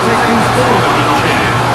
Taking forward each chair.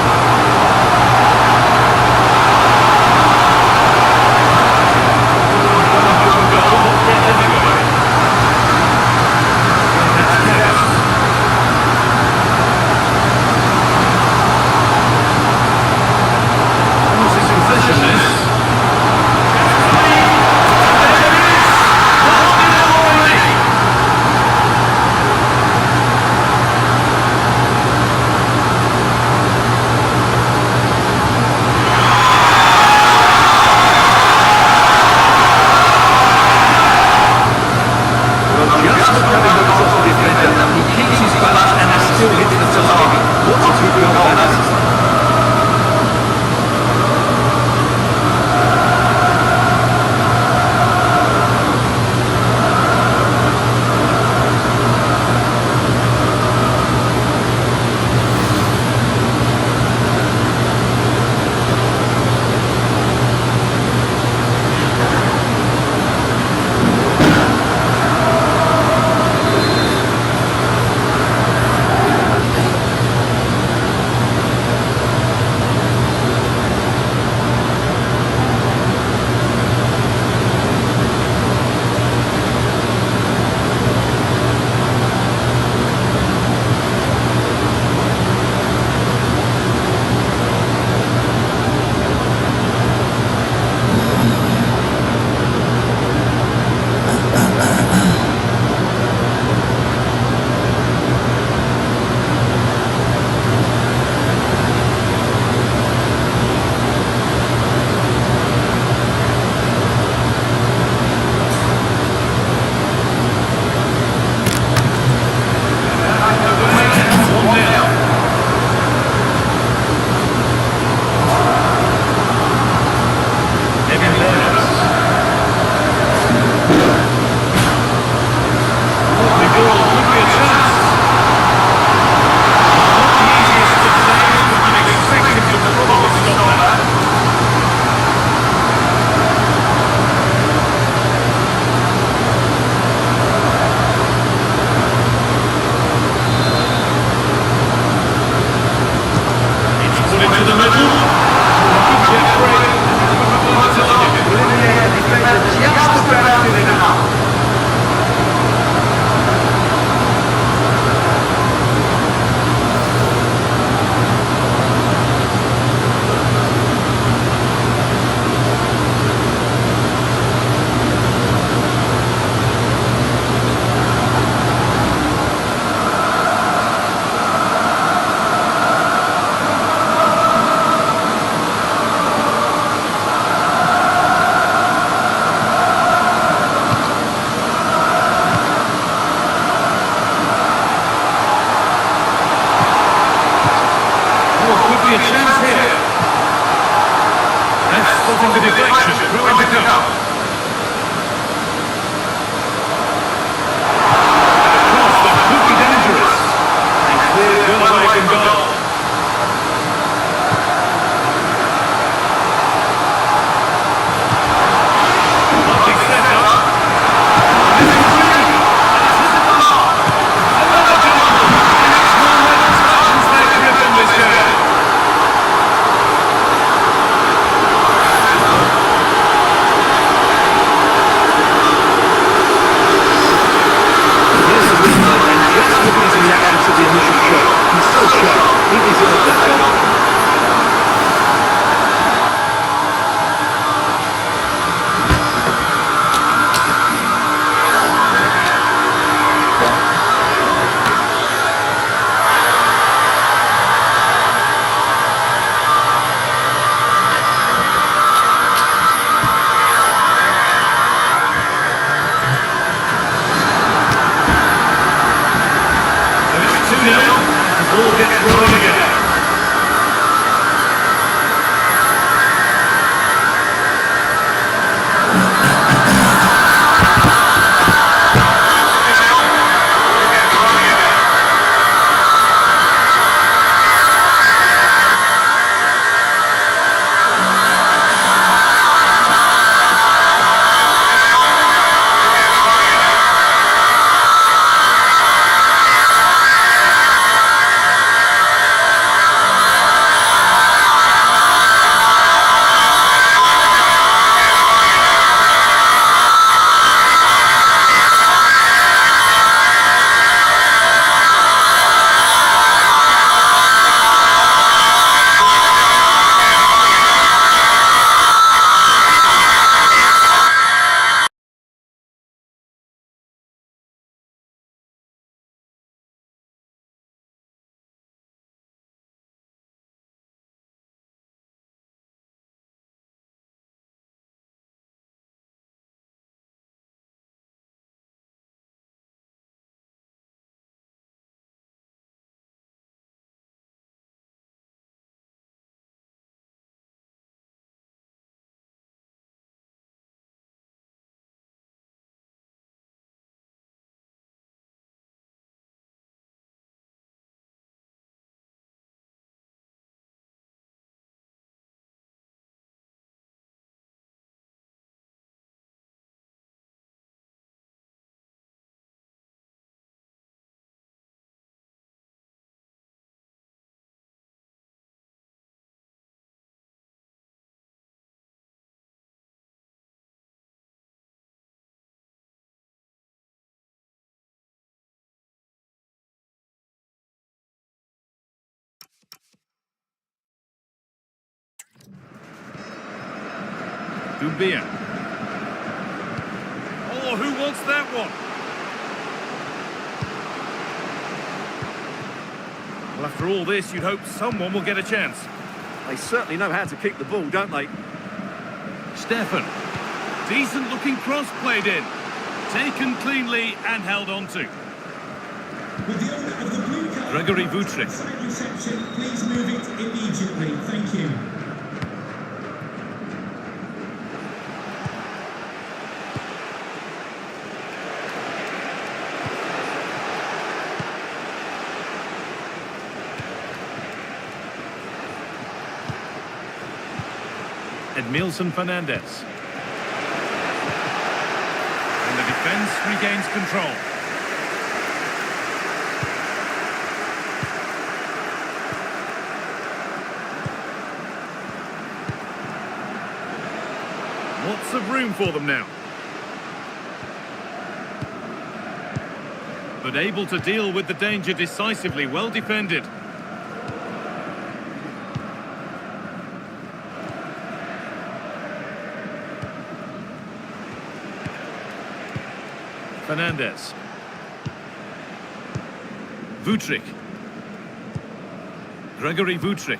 2-0. The ball gets rolling again. Doumbia. Oh, who wants that one? Well, after all this, you'd hope someone will get a chance. They certainly know how to kick the ball, don't they? Stefan. Decent looking cross played in. Taken cleanly and held on to. With the owner of the blue card, Gregory Vutric. side reception, please move it immediately. Thank you. Edmilson Fernandez. And the defence regains control. Lots of room for them now. But able to deal with the danger decisively, well defended. Fernandez. Vutric. Gregory Vutric.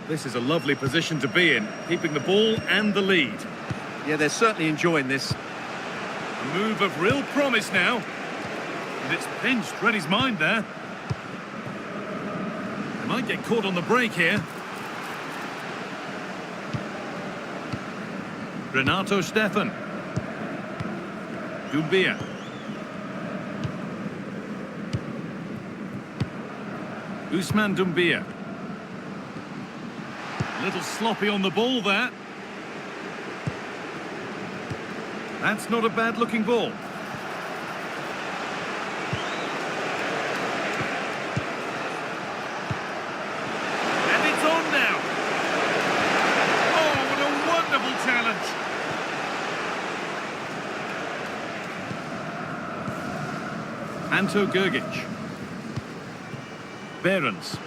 This is a lovely position to be in, keeping the ball and the lead. Yeah, they're certainly enjoying this. A move of real promise now. And it's pinched Reddy's mind there. They might get caught on the break here. Renato Stefan. Doumbia. Ousmane Doumbia. A little sloppy on the ball there. That's not a bad-looking ball. And it's on now. Oh, what a wonderful challenge. Anto Grgic. Behrens.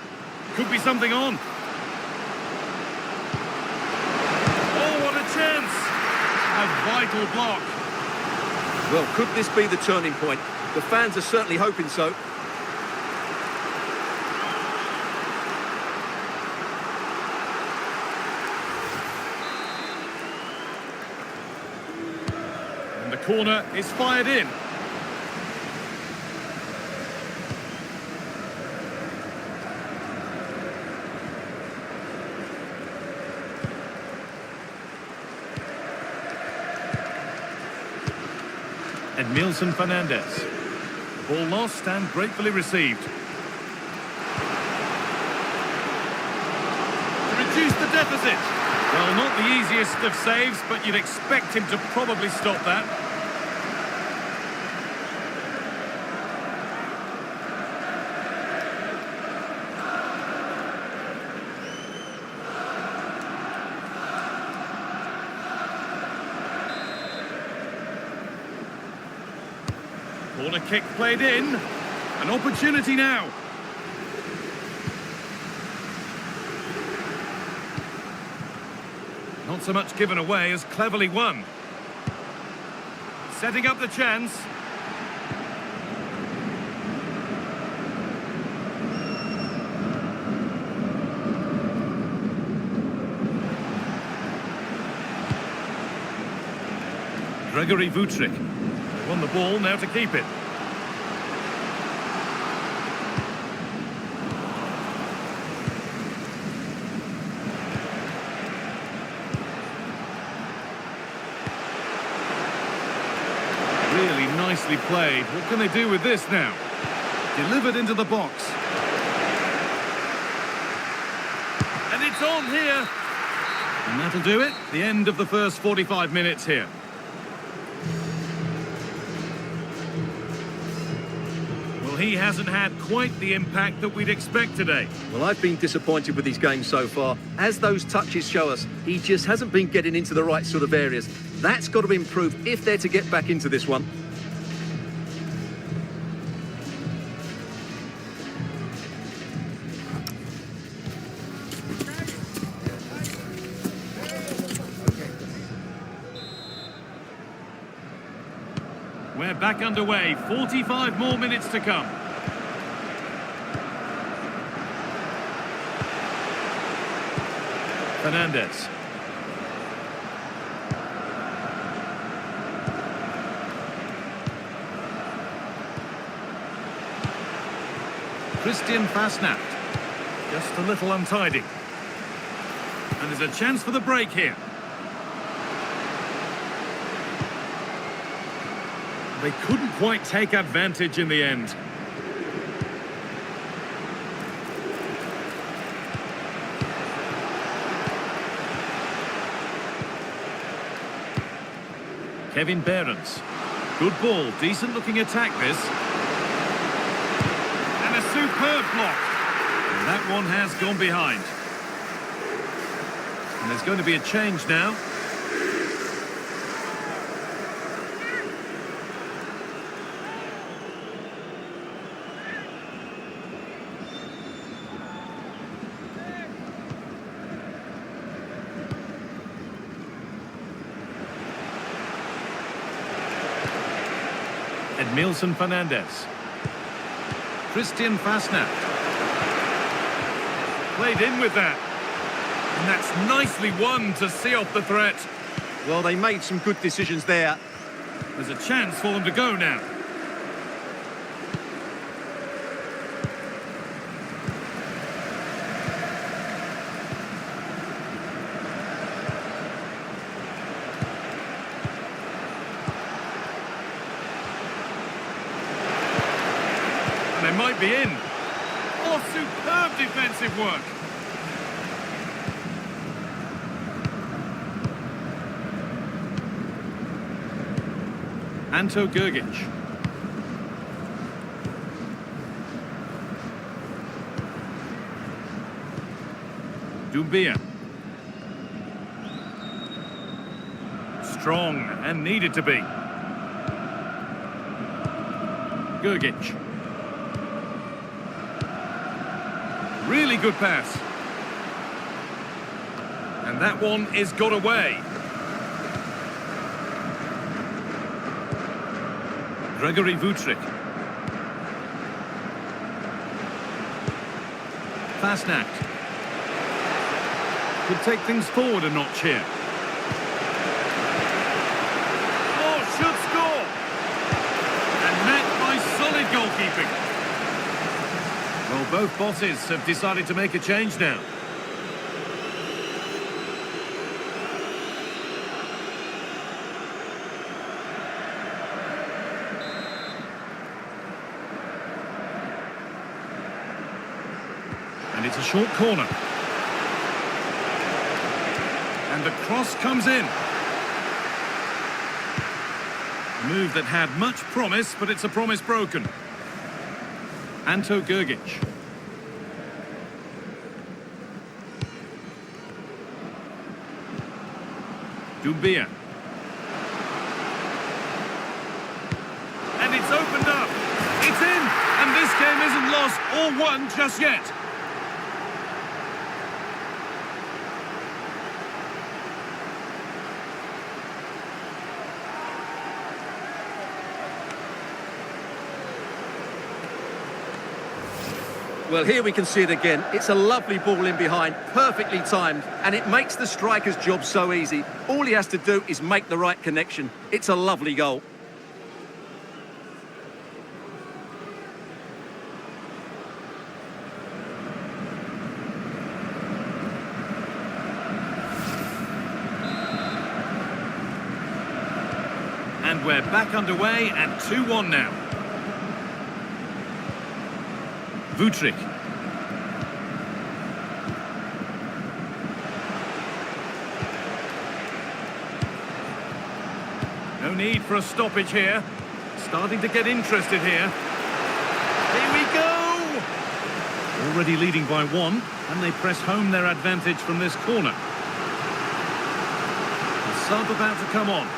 Could be something on. Oh, what a chance. A vital block. Well, could this be the turning point? The fans are certainly hoping so. And the corner is fired in. Edmilson Fernandez. Ball lost and gratefully received. To reduce the deficit. Well, not the easiest of saves, but you'd expect him to probably stop that. Corner kick played in. An opportunity now. Not so much given away as cleverly won. Setting up the chance. Gregory Vutric. They won the ball, now to keep it. Really nicely played. What can they do with this now? Delivered into the box. And it's on here. And that'll do it. The end of the first 45 minutes here. Well, he hasn't had quite the impact that we'd expect today. Well, I've been disappointed with his game so far. As those touches show us, he just hasn't been getting into the right sort of areas. That's got to improve if they're to get back into this one. We're back underway. 45 more minutes to come. Fernandez. Christian Fasnacht. Just a little untidy. And there's a chance for the break here. They couldn't quite take advantage in the end. Kevin Behrens. Good ball, decent looking attack this. And a superb block. And that one has gone behind. And there's going to be a change now. Edmilson Fernandez. Christian Fasnacht. Played in with that. And that's nicely won to see off the threat. Well, they made some good decisions there. There's a chance for them to go now. They might be in. Oh, superb defensive work. Anto Grgic. Doumbia. Strong and needed to be. Grgic. Really good pass. And that one is got away. Gregory Vutric. Fasnacht. Could take things forward a notch here. Oh, should score! And met by solid goalkeeping. Well, both bosses have decided to make a change now. And it's a short corner. And the cross comes in. A move that had much promise, but it's a promise broken. Anto Grgic. Doumbia. And it's opened up. It's in. And this game isn't lost or won just yet. Well, here we can see it again. It's a lovely ball in behind, perfectly timed, and it makes the striker's job so easy. All he has to do is make the right connection. It's a lovely goal. And we're back underway and 2-1 now. Vutric. No need for a stoppage here. Starting to get interested here. Here we go! Already leading by 1, and they press home their advantage from this corner. The sub about to come on.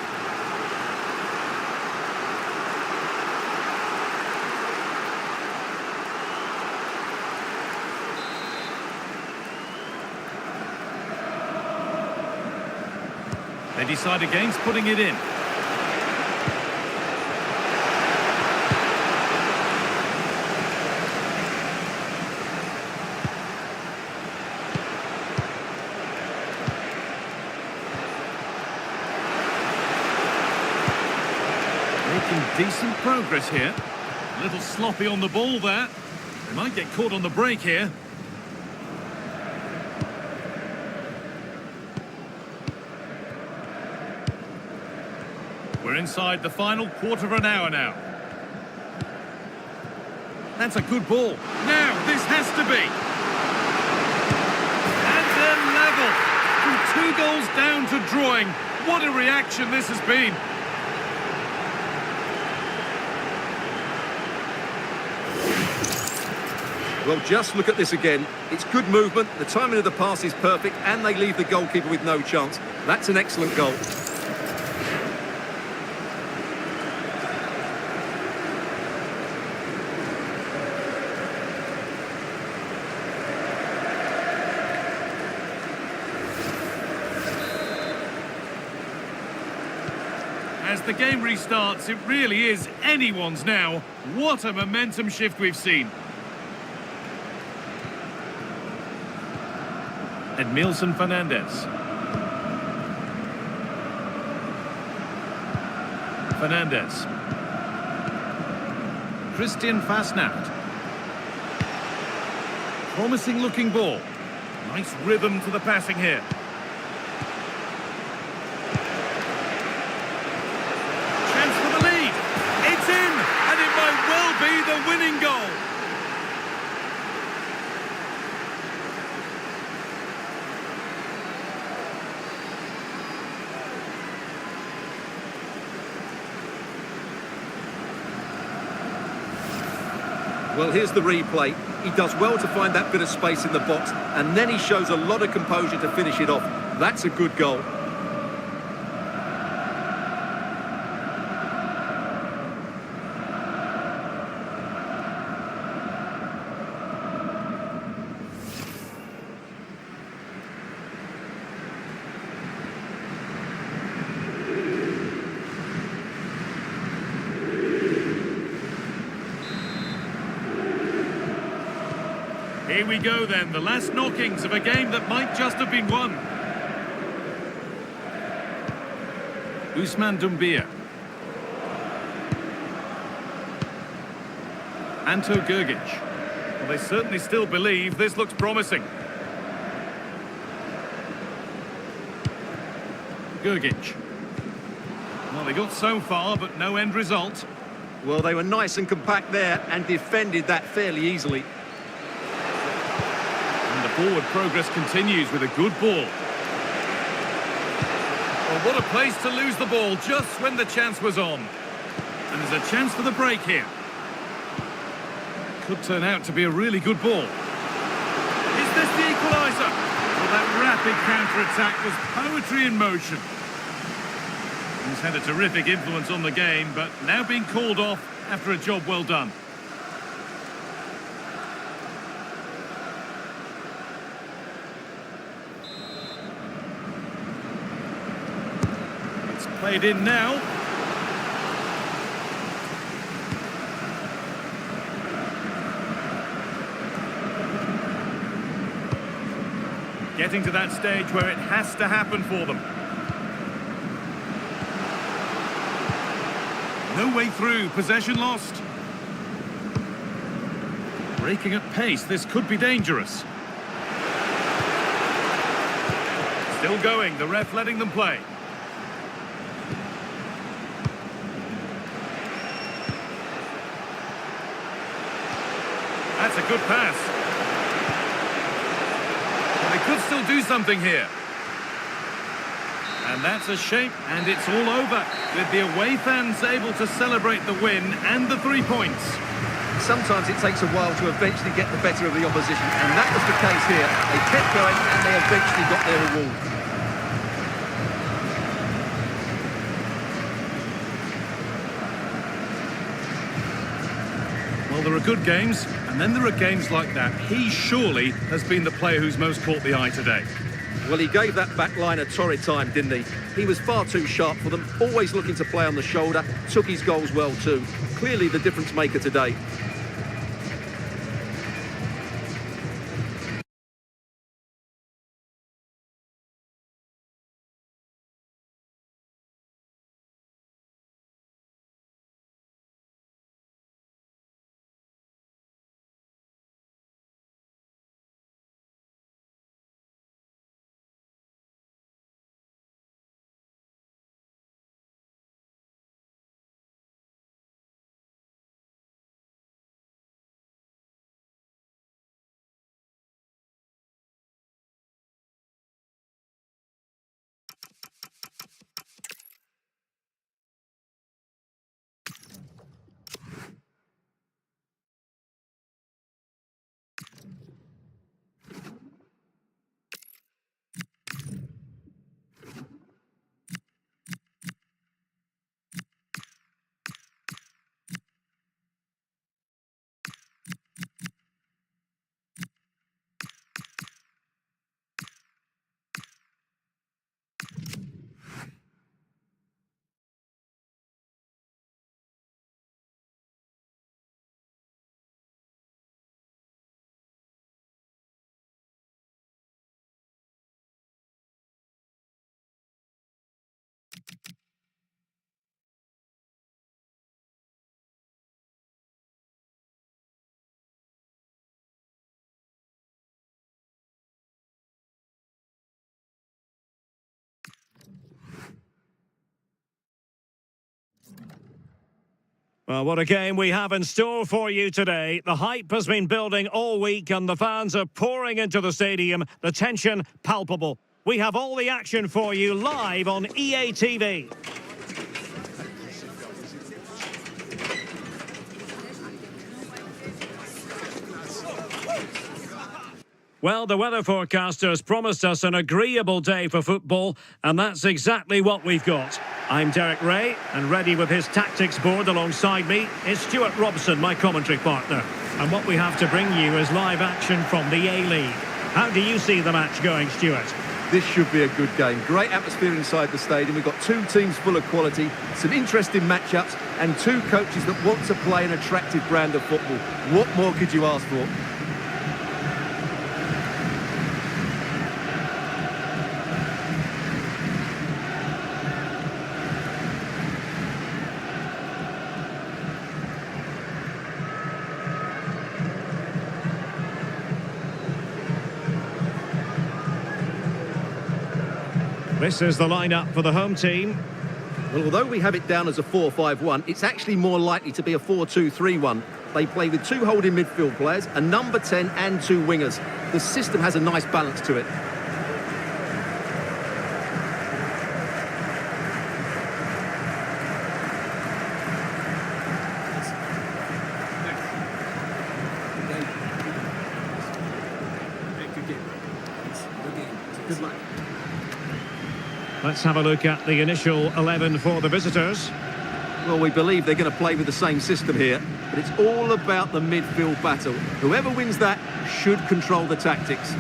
They decide against putting it in. Making decent progress here. A little sloppy on the ball there. They might get caught on the break here. We're inside the final quarter of an hour now. That's a good ball. Now, this has to be. And they're level. From 2 goals down to drawing. What a reaction this has been. Well, just look at this again. It's good movement, the timing of the pass is perfect, and they leave the goalkeeper with no chance. That's an excellent goal. As the game restarts, it really is anyone's now. What a momentum shift we've seen. Edmilson Fernandez. Fernandez. Christian Fasnacht. Promising looking ball. Nice rhythm to the passing here. Chance for the lead. It's in, and it might well be the winning goal. Well, here's the replay. He does well to find that bit of space in the box, and then he shows a lot of composure to finish it off. That's a good goal. Here we go then, the last knockings of a game that might just have been won. Ousmane Doumbia. Anto Grgic. Well, they certainly still believe this looks promising. Grgic. Well, they got so far, but no end result. Well, they were nice and compact there and defended that fairly easily. Forward progress continues with a good ball. Oh, what a place to lose the ball just when the chance was on. And there's a chance for the break here. Could turn out to be a really good ball. Is this the equaliser? Well, that rapid counter-attack was poetry in motion. He's had a terrific influence on the game, but now being called off after a job well done. It's played in now. Getting to that stage where it has to happen for them. No way through, possession lost. Breaking at pace, this could be dangerous. Still going, the ref letting them play. That's a good pass. They could still do something here. And that's a shame, and it's all over, with the away fans able to celebrate the win and the 3 points. Sometimes it takes a while to eventually get the better of the opposition, and that was the case here. They kept going, and they eventually got their reward. Well, there are good games, and then there are games like that. He surely has been the player who's most caught the eye today. Well, he gave that back line a torrid time, didn't he? He was far too sharp for them, always looking to play on the shoulder, took his goals well too. Clearly the difference maker today. Well, what a game we have in store for you today. The hype has been building all week and the fans are pouring into the stadium. The tension palpable. We have all the action for you live on EA TV. Well, the weather forecasters promised us an agreeable day for football, and that's exactly what we've got. I'm Derek Ray, and ready with his tactics board alongside me is Stuart Robson, my commentary partner. And what we have to bring you is live action from the A-League. How do you see the match going, Stuart? This should be a good game. Great atmosphere inside the stadium. We've got two teams full of quality, some interesting matchups, and two coaches that want to play an attractive brand of football. What more could you ask for? This is the lineup for the home team. Well, although we have it down as a 4-5-1, it's actually more likely to be a 4-2-3-1. They play with two holding midfield players, a number 10 and two wingers. The system has a nice balance to it. Good luck. Let's have a look at the initial 11 for the visitors. Well, we believe they're going to play with the same system here, but it's all about the midfield battle. Whoever wins that should control the tactics.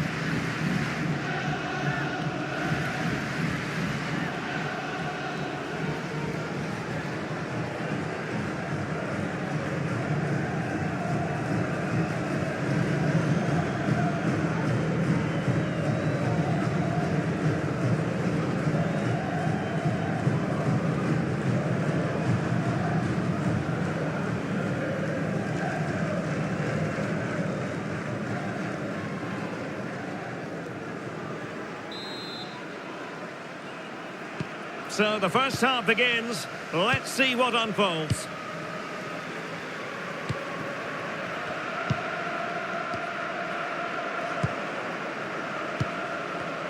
So the first half begins. Let's see what unfolds.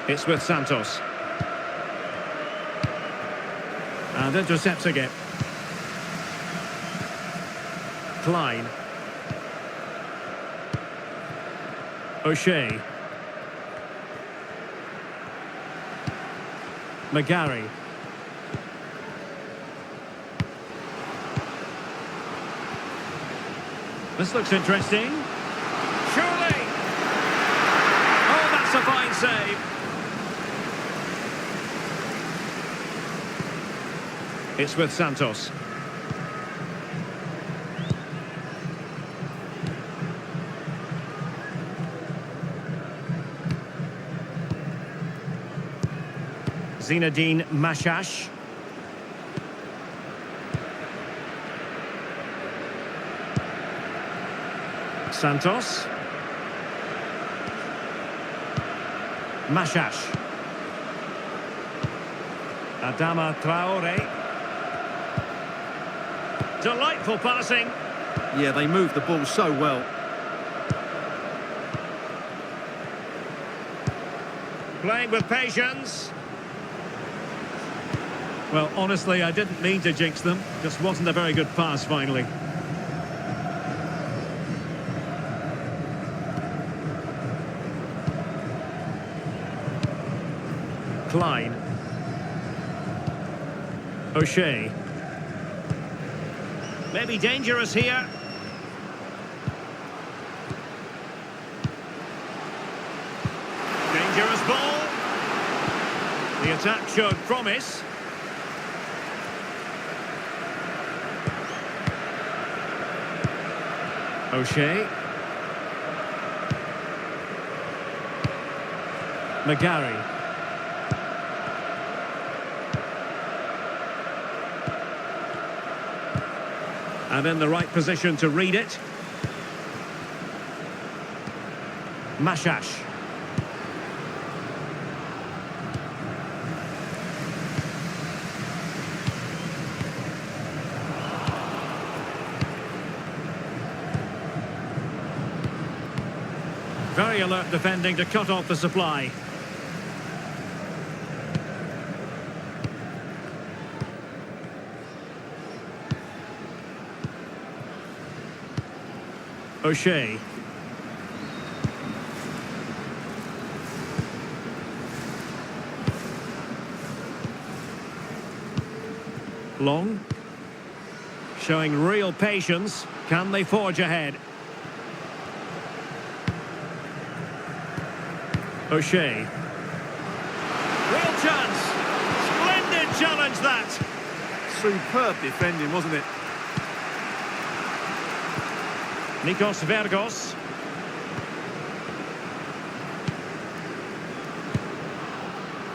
It's with Santos. And intercepts again. Klein. O'Shea. McGarry. This looks interesting. Surely! Oh, that's a fine save. It's with Santos. Zinedine Mashash. Santos. Mashash. Adama Traore. Delightful passing. Yeah, they move the ball so well. Playing with patience. Well, honestly, I didn't mean to jinx them. Just wasn't a very good pass, finally. Klein. O'Shea. Maybe dangerous here. Dangerous ball. The attack showed promise. O'Shea. McGarry. And in the right position to read it. Mashash. Very alert defending to cut off the supply. O'Shea. Long. Showing real patience. Can they forge ahead? O'Shea. Real chance. Splendid challenge that. Superb defending, wasn't it? Nikos Vergos.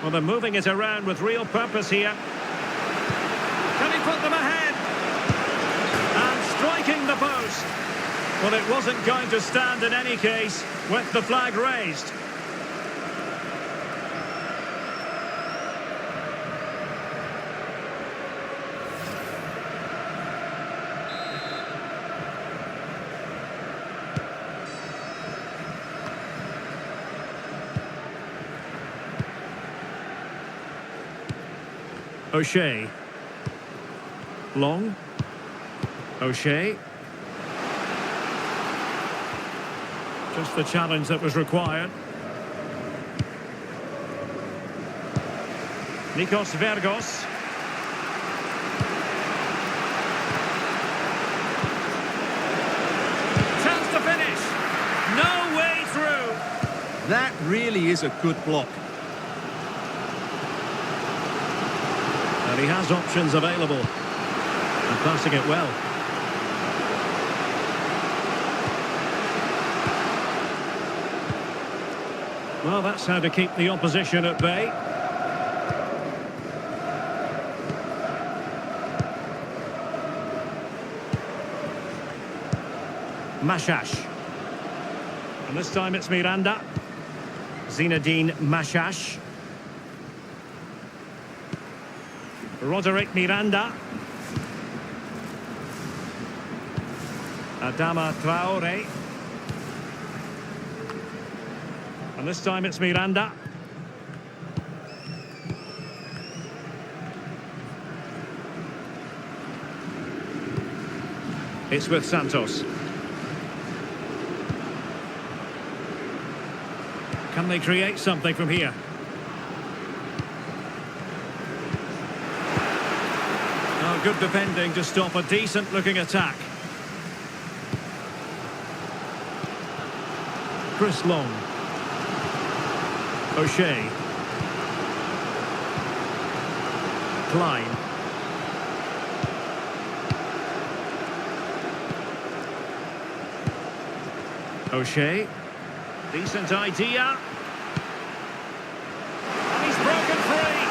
Well, they're moving it around with real purpose here. Can he put them ahead? And striking the post. Well, it wasn't going to stand in any case with the flag raised. O'Shea. Long. O'Shea. Just the challenge that was required. Nikos Vergos. Chance to finish. No way through. That really is a good block. And he has options available. And passing it well. Well, that's how to keep the opposition at bay. Mashash. And this time it's Miranda. Zinedine Mashash. Roderick Miranda. Adama Traore. And this time it's Miranda. It's with Santos. Can they create something from here? Oh, good defending to stop a decent-looking attack. Chris Long. O'Shea. Klein. O'Shea. Decent idea. And he's broken free.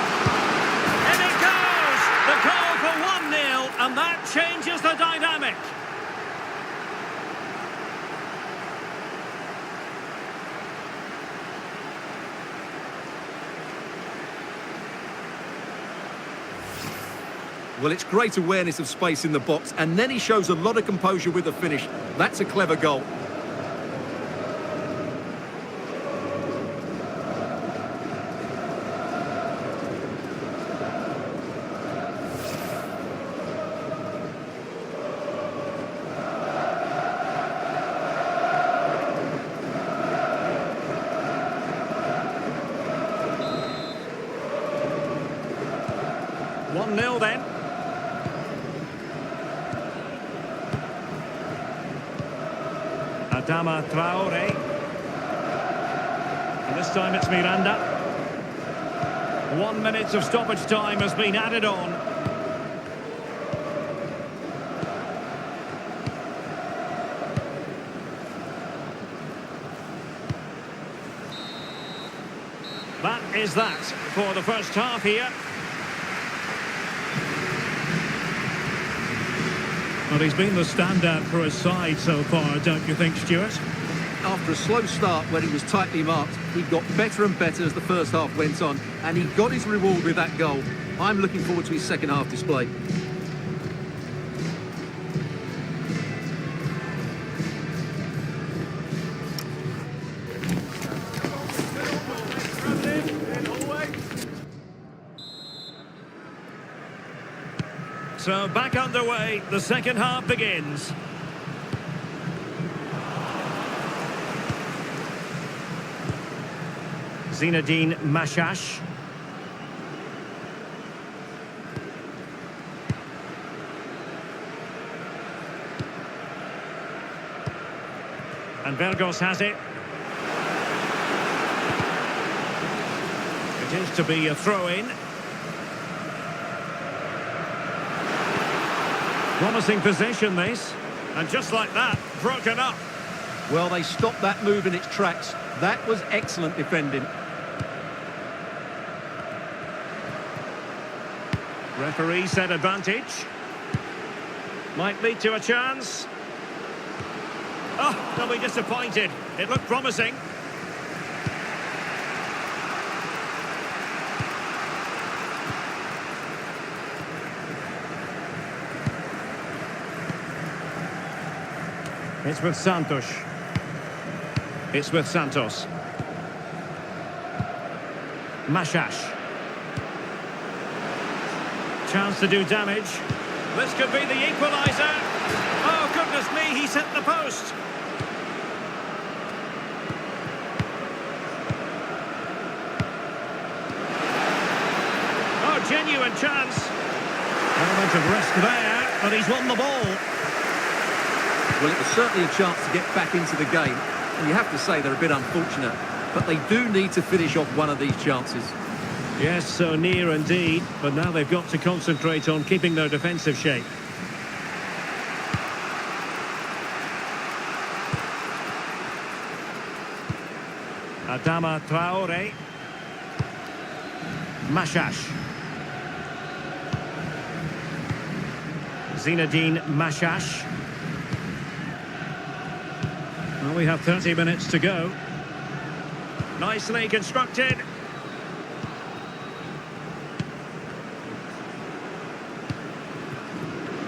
In it goes! The goal for 1-0, and that changes the dynamic. Well, it's great awareness of space in the box, and then he shows a lot of composure with the finish. That's a clever goal. Nil then. Adama Traore. And this time it's Miranda. 1 minute of stoppage time has been added on. That is that for the first half here. Well, he's been the standout for his side so far, don't you think, Stuart? After a slow start where he was tightly marked, he got better and better as the first half went on, and he got his reward with that goal. I'm looking forward to his second half display. So back underway, the second half begins. Zinedine Mashash. And Vergos has it. It is to be a throw-in. Promising possession, this. And just like that, broken up. Well, they stopped that move in its tracks. That was excellent defending. Referee said advantage. Might lead to a chance. Oh, they'll be disappointed. It looked promising. It's with Santos. It's with Santos. chance to do damage. This could be the equaliser. Oh, goodness me, he's hit the post. Oh, genuine chance. Element of risk there, but he's won the ball. Well, it was certainly a chance to get back into the game. And you have to say they're a bit unfortunate. But they do need to finish off one of these chances. Yes, so near indeed. But now they've got to concentrate on keeping their defensive shape. Adama Traore. Mashash. Zinedine Mashash. Well, we have 30 minutes to go. Nicely constructed.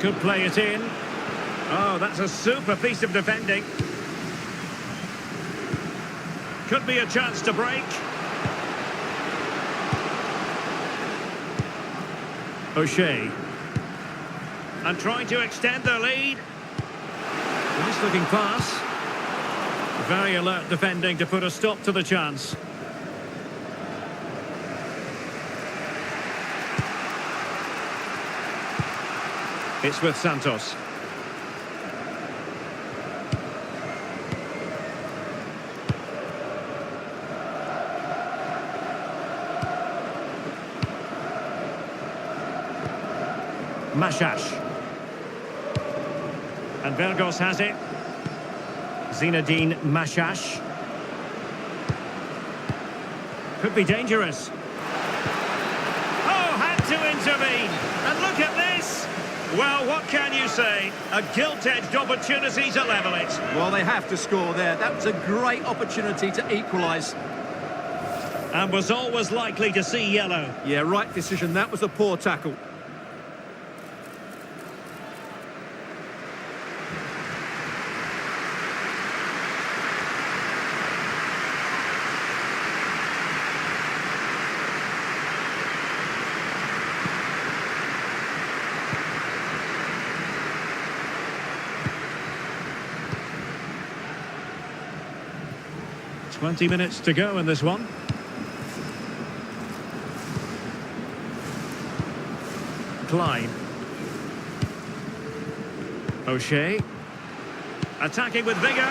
Could play it in. Oh, that's a super piece of defending. Could be a chance to break. O'Shea. And trying to extend their lead. Nice looking pass. Very alert defending to put a stop to the chance. It's with Santos. Mashash. And Vergos has it. Zinedine Mashash. Could be dangerous. Oh, had to intervene. And look at this. Well, what can you say? A gilt-edged opportunity to level it. Well, they have to score there. That was a great opportunity to equalise. And was always likely to see yellow. Yeah, right decision. That was a poor tackle. Twenty minutes to go in this one. Klein. O'Shea. Attacking with vigour.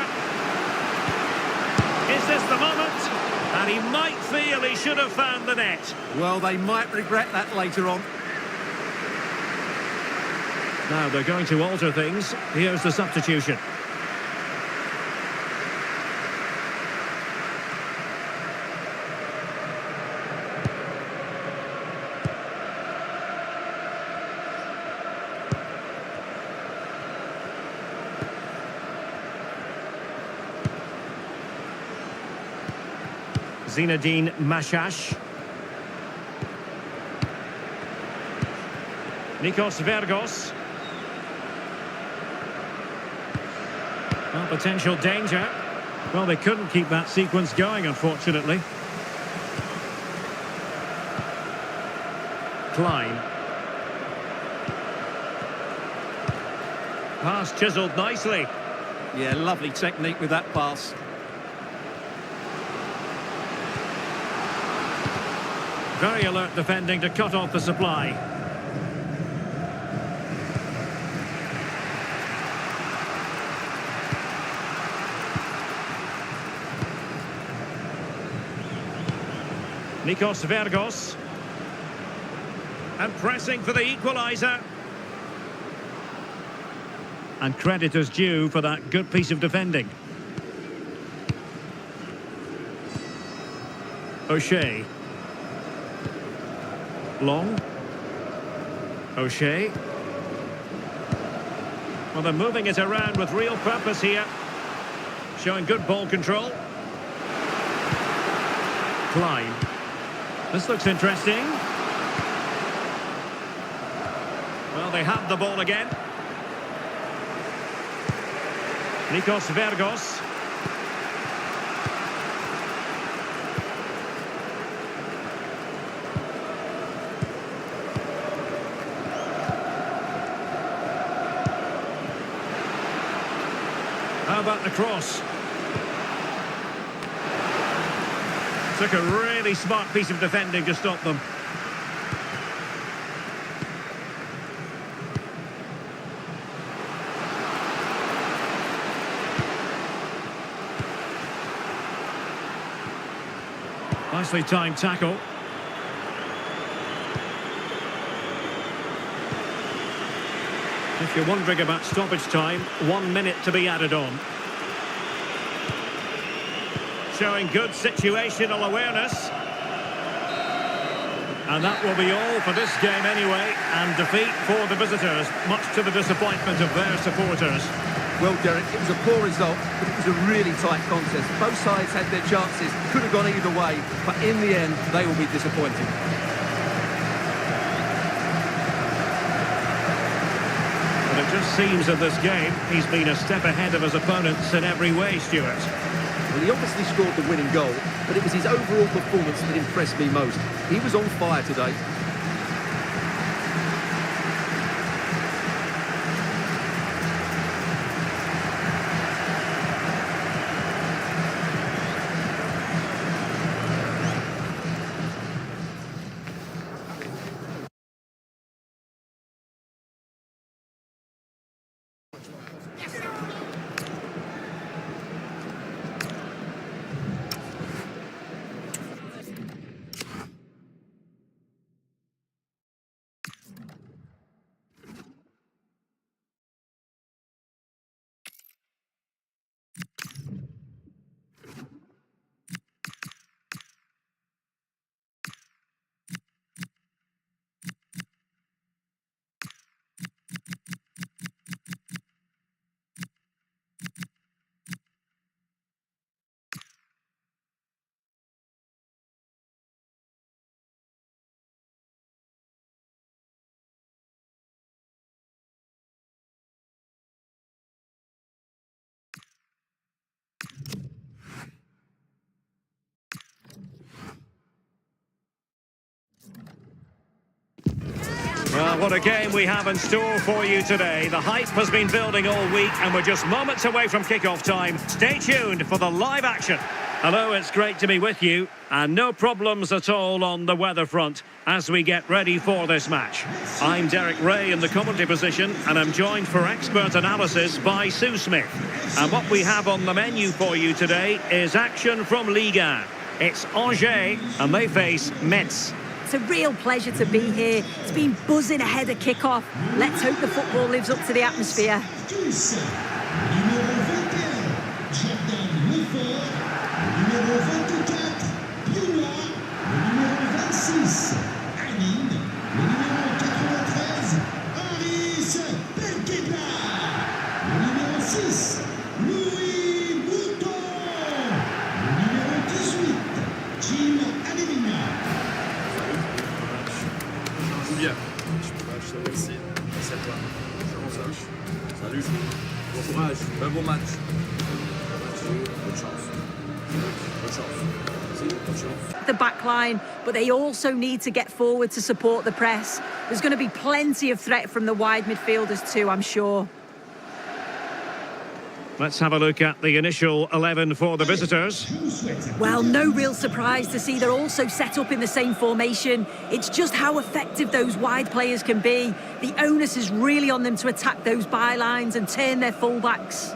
Is this the moment? And he might feel he should have found the net. Well, they might regret that later on. Now they're going to alter things. Here's the substitution. Zinedine Mashash. Nikos Vergos. Well, potential danger. Well, they couldn't keep that sequence going, unfortunately. Klein. Pass chiselled nicely. Yeah, lovely technique with that pass. Very alert defending to cut off the supply. Nikos Vergos. And pressing for the equaliser. And credit is due for that good piece of defending. O'Shea. Long. O'Shea. Well, they're moving it around with real purpose here. Showing good ball control. Klein. This looks interesting. Well, they have the ball again. Nikos Vergos. How about the cross? Took a really smart piece of defending to stop them. Nicely timed tackle. If you're wondering about stoppage time, 1 minute to be added on. Showing good situational awareness. And that will be all for this game anyway. And defeat for the visitors, much to the disappointment of their supporters. Well, Derek, it was a poor result, but it was a really tight contest. Both sides had their chances, could have gone either way, but in the end, they will be disappointed. But it just seems in this game, he's been a step ahead of his opponents in every way, Stuart. Well, he obviously scored the winning goal, but it was his overall performance that impressed me most. He was on fire today. Well, what a game we have in store for you today. The hype has been building all week and we're just moments away from kick-off time. Stay tuned for the live action. Hello, it's great to be with you. And no problems at all on the weather front as we get ready for this match. I'm Derek Ray in the commentary position and I'm joined for expert analysis by Sue Smith. And what we have on the menu for you today is action from Ligue 1. It's Angers and they face Metz. It's a real pleasure to be here. It's been buzzing ahead of kick-off. Let's hope the football lives up to the atmosphere. Bien. Je te remercie. Merci à toi. Salut. Bon courage. Un bon match. Bonne chance. Bonne chance. Merci. Bonne chance. The back line, but they also need to get forward to support the press. There's going to be plenty of threat from the wide midfielders too, I'm sure. Let's have a look at the initial 11 for the visitors. Well, no real surprise to see they're also set up in the same formation. It's just how effective those wide players can be. The onus is really on them to attack those bylines and turn their fullbacks.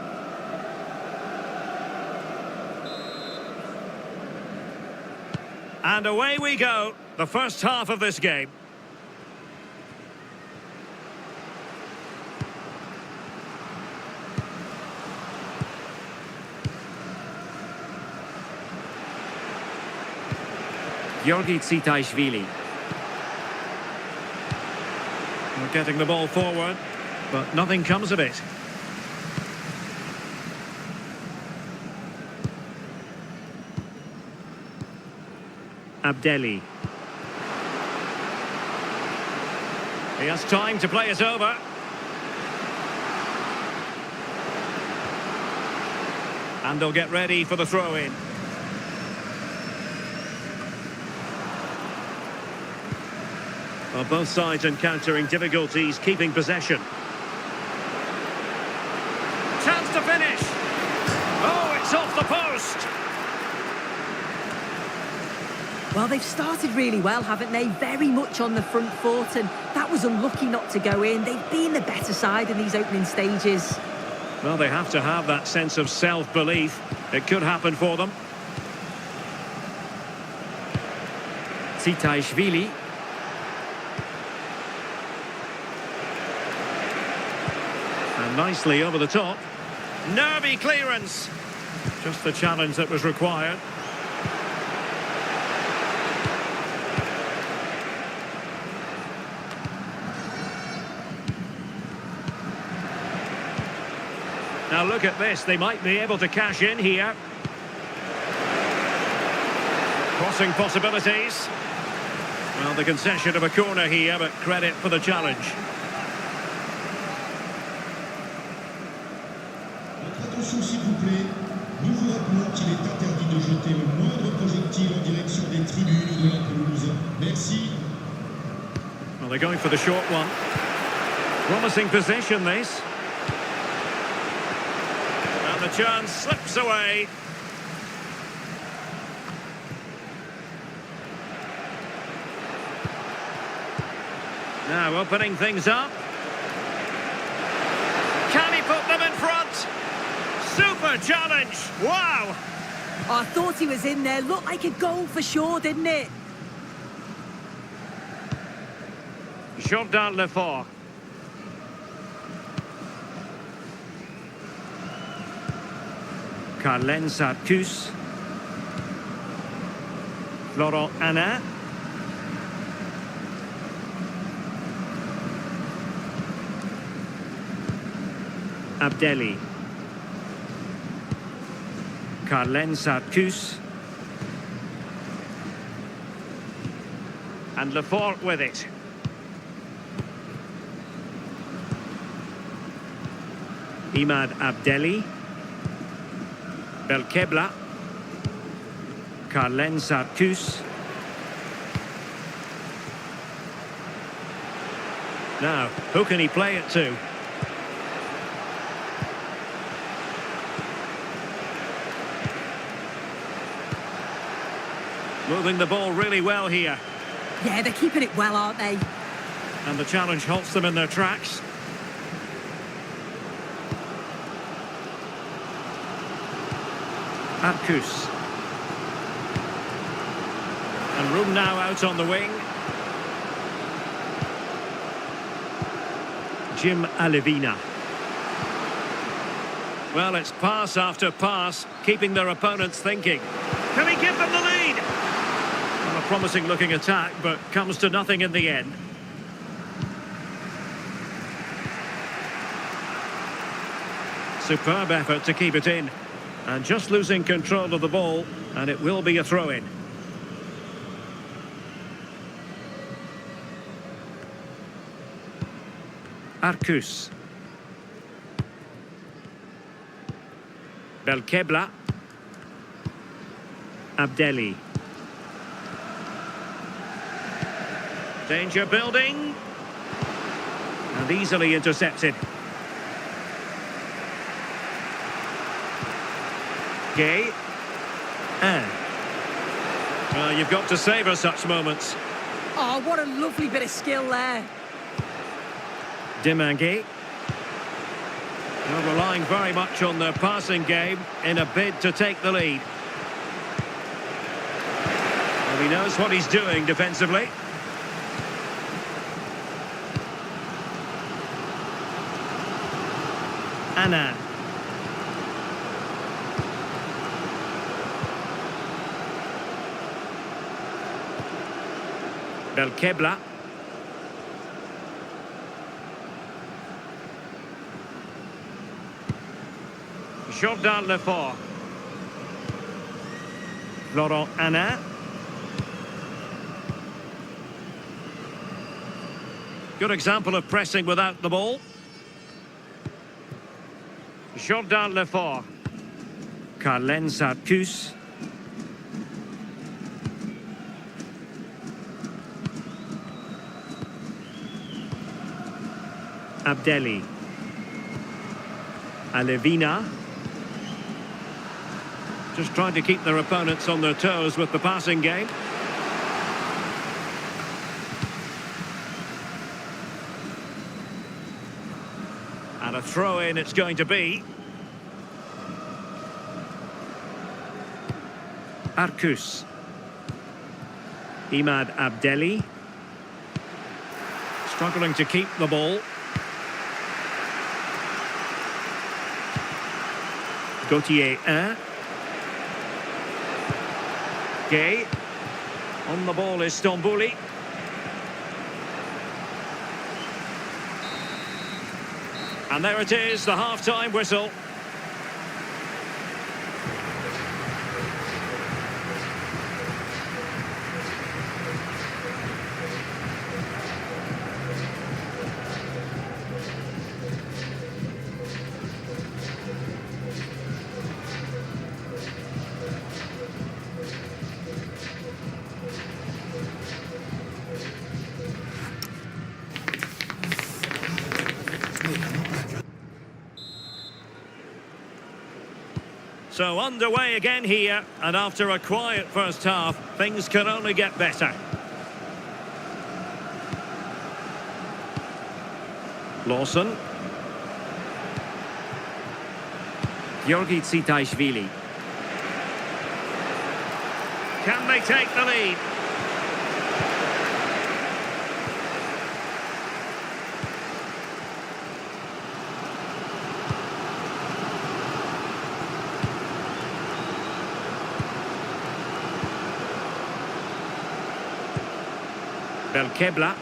And away we go, the first half of this game. Georgi Tsitaishvili. We're getting the ball forward, but nothing comes of it. Abdelli. He has time to play it over. And they'll get ready for the throw-in. Well, both sides encountering difficulties keeping possession. Chance to finish. It's off the post. Well, they've started really well, haven't they? Very much on the front foot, and that was unlucky not to go in. They've been the better side in these opening stages. Well, they have to have that sense of self-belief. It could happen for them. Tsitaishvili. And nicely over the top. Nervy clearance. Just the challenge that was required. Now look at this, they might be able to cash in here. Crossing possibilities. Well, the concession of a corner here, but credit for the challenge. Votre attention s'il vous plaît. Nous vous rappelons qu'il est interdit de jeter le moindre projectile en direction des tribunes ou de la pelouse. Merci. Well, they're going for the short one. Promising position, this. And the chance slips away. Now opening things up. Can he put them in front? Super challenge! Wow! I thought he was in there. Looked like a goal for sure, didn't it? Jordan Lefort. Carlen Sarcus. Florent Anna. Abdelli. Carlen Sarcus. And Lefort with it. Imad Abdelli. Belkebla. Carlen Sarcus. Now, who can he play it to? Moving the ball really well here. Yeah, they're keeping it well, aren't they? And the challenge halts them in their tracks. Arcus. And room now out on the wing. Jim Alevina. Well, it's pass after pass, keeping their opponents thinking. Can he give them the lead? Well, a promising looking attack, but comes to nothing in the end. Superb effort to keep it in. And just losing control of the ball, and it will be a throw-in. Arcus. Belkebla. Abdelli. Danger building. And easily intercepted. Gay. And. Well, you've got to savour such moments. Oh, what a lovely bit of skill there. Demanguet. Well, relying very much on their passing game in a bid to take the lead. Well, he knows what he's doing defensively. Anna. Belkebla. Jordan Lefort. Florent Anna. Good example of pressing without the ball. Jordan Lefort. Carlen Sarcus. Abdelli. Alevina. Just trying to keep their opponents on their toes with the passing game. And a throw-in it's going to be. Arcus. Imad Abdelli. Struggling to keep the ball. Gauthier 1. Gay. On the ball is Stambouli. And there it is, the half-time whistle. So underway again here, and after a quiet first half, things can only get better. Lawson. Georgi Tsitaishvili. Can they take the lead? Belkebla.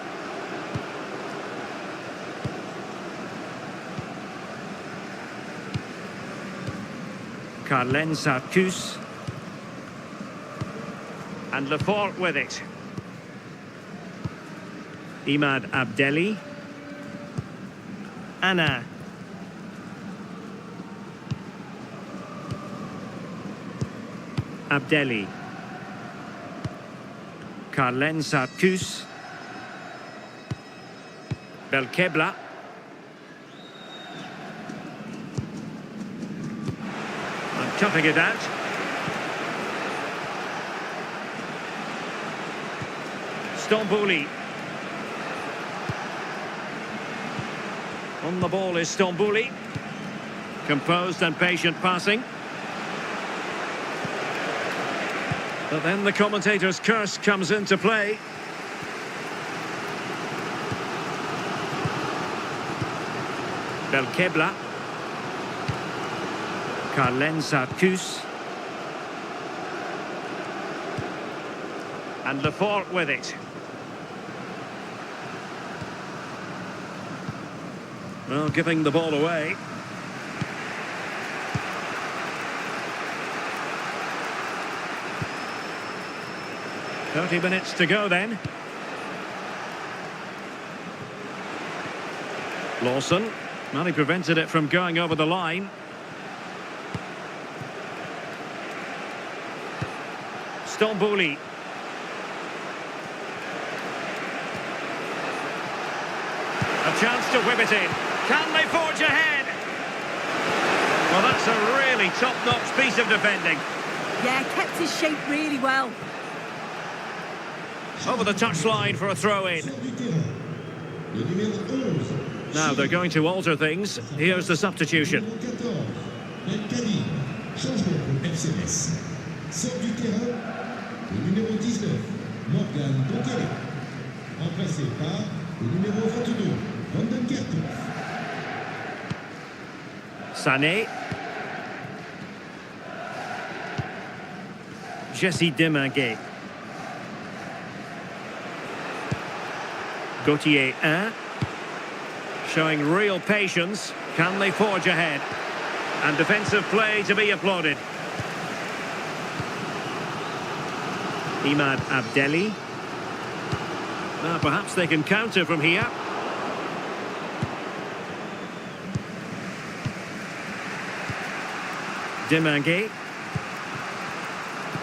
Carlen Sarcus. And Lefort with it. Imad Abdelli. Anna. Abdelli. Carlen Sarcus. Belkebla. And cutting it out. Stambouli. On the ball is Stambouli. Composed and patient passing. But then the commentator's curse comes into play. Belkebla. Carlen Sarcus. And Lefort with it. Well, giving the ball away. "30 minutes to go then." Lawson. Well, he prevented it from going over the line. Stambouli. A chance to whip it in. Can they forge ahead? Well, that's a really top-notch piece of defending. Yeah, kept his shape really well. Over the touchline for a throw-in. Sort du terrain. Le numéro 11. Now they're going to alter things. Here's the substitution. Numéro 14. Belkadi. Changement pour FCS. Sort du terrain. Le numéro 19. Morgan Donkele. Remplacé par le numéro 22. Vanden Kerkhoff. Sané. Jesse Deminguet. Gauthier 1. Showing real patience. Can they forge ahead? And defensive play to be applauded. Imad Abdelli. Now perhaps they can counter from here. Deminguet.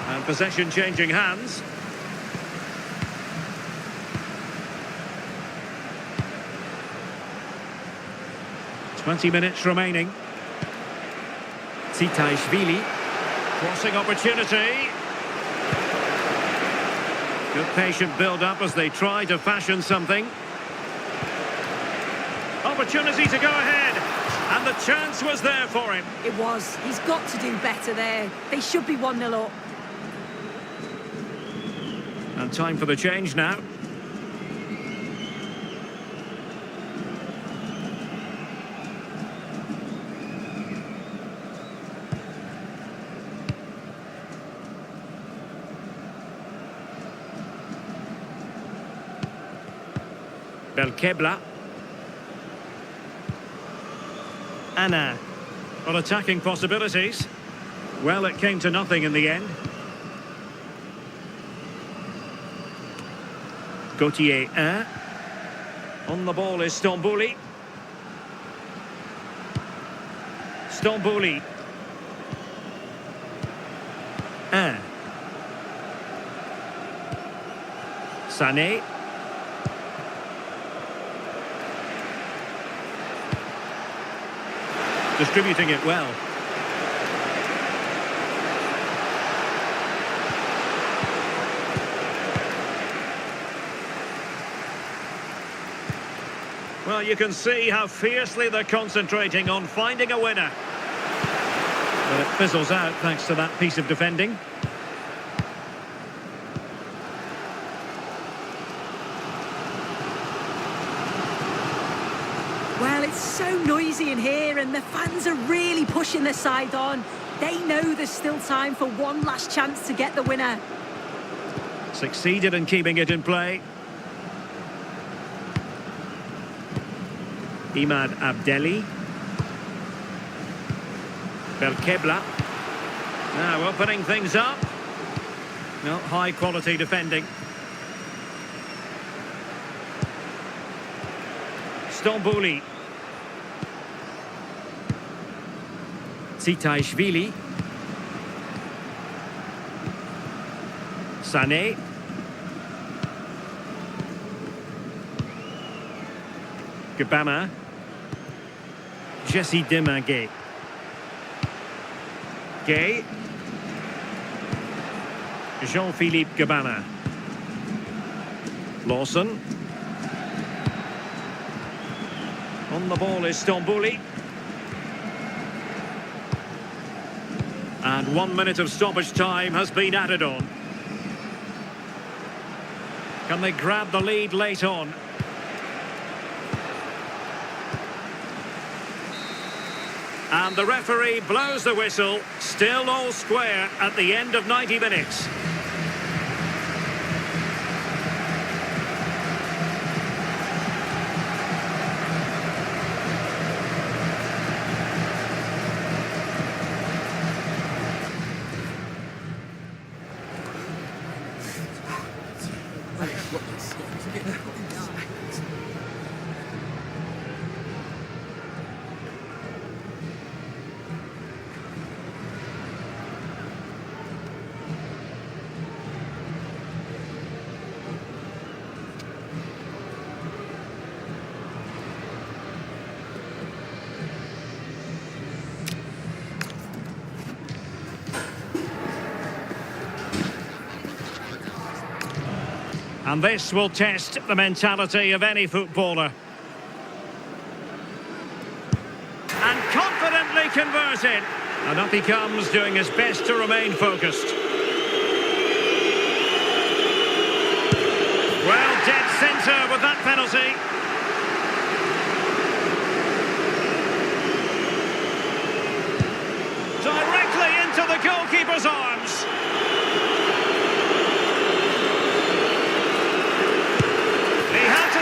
And possession changing hands. "20 minutes remaining." Tsitaishvili. Crossing opportunity. Good patient build-up as they try to fashion something. Opportunity to go ahead. And the chance was there for him. It was. He's got to do better there. They should be 1-0 up. And time for the change now. Belkebla. Anna. On attacking possibilities. Well, it came to nothing in the end. Gauthier 1. On the ball is Stambouli. Stambouli. 1. Sané. Distributing it well. Well, you can see how fiercely they're concentrating on finding a winner. But it fizzles out thanks to that piece of defending. Well, it's so noisy in here and the fans are really pushing their side on. They know there's still time for one last chance to get the winner. Succeeded in keeping it in play. Imad Abdelli. Belkebla. Now opening things up. No, high quality defending. Stambouli. Tsitaishvili. Sané. Gabama. Jesse Deminguet. Gay. Jean-Philippe Gabama. Lawson. On the ball is Stambouli. And 1 minute of stoppage time has been added on. Can they grab the lead late on? And the referee blows the whistle. Still all square at the end of 90 minutes. And this will test the mentality of any footballer. And confidently converted. And up he comes, doing his best to remain focused. Well, dead centre with that penalty. Directly into the goalkeeper's arms.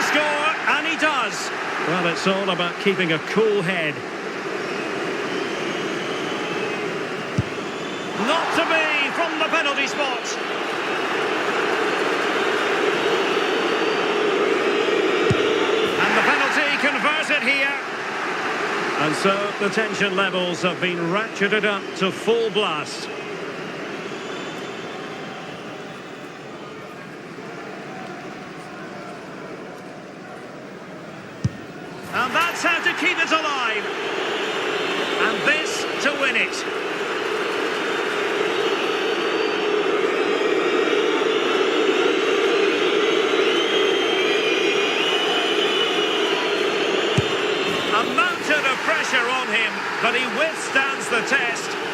Score, and he does. Well, it's all about keeping a cool head. Not to be from the penalty spot. And the penalty converted here. And so the tension levels have been ratcheted up to full blast. And that's how to keep it alive. And this to win it.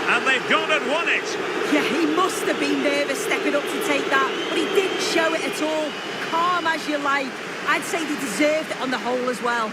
And they've gone and won it. Yeah, he must have been nervous stepping up to take that, but he didn't show it at all. Calm as you like. I'd say they deserved it on the whole as well.